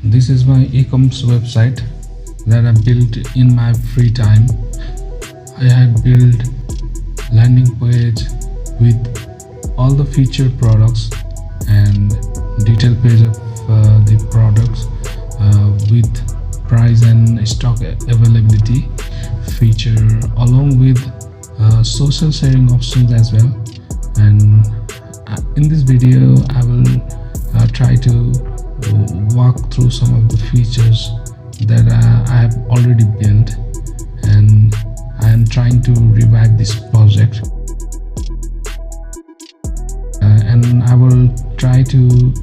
This is my e-commerce website that I built in my free time. I had built landing page with all the featured products and detailed page of the products with price and stock availability feature, along with social sharing options as well. And in this video I will try to walk through some of the features that I have already built, and I am trying to revive this project, and I will try to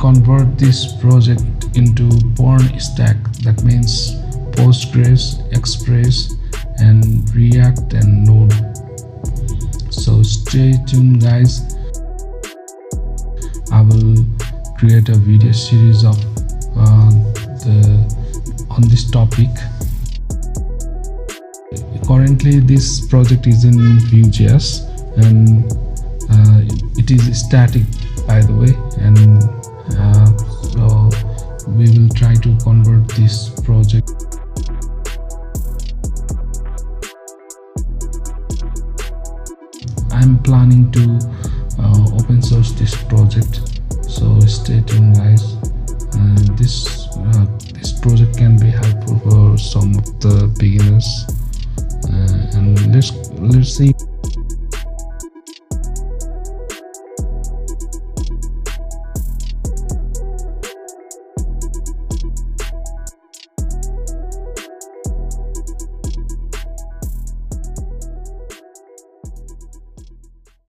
convert this project into PERN stack. That means Postgres, Express, and React and Node. So stay tuned, guys. I will create a video series of on this topic. Currently this project is in Vue.js, and it is static, by the way, and so we will try to convert this project. I'm planning to open source this project, so stay tuned, guys. This project can be helpful for some of the beginners, and let's see.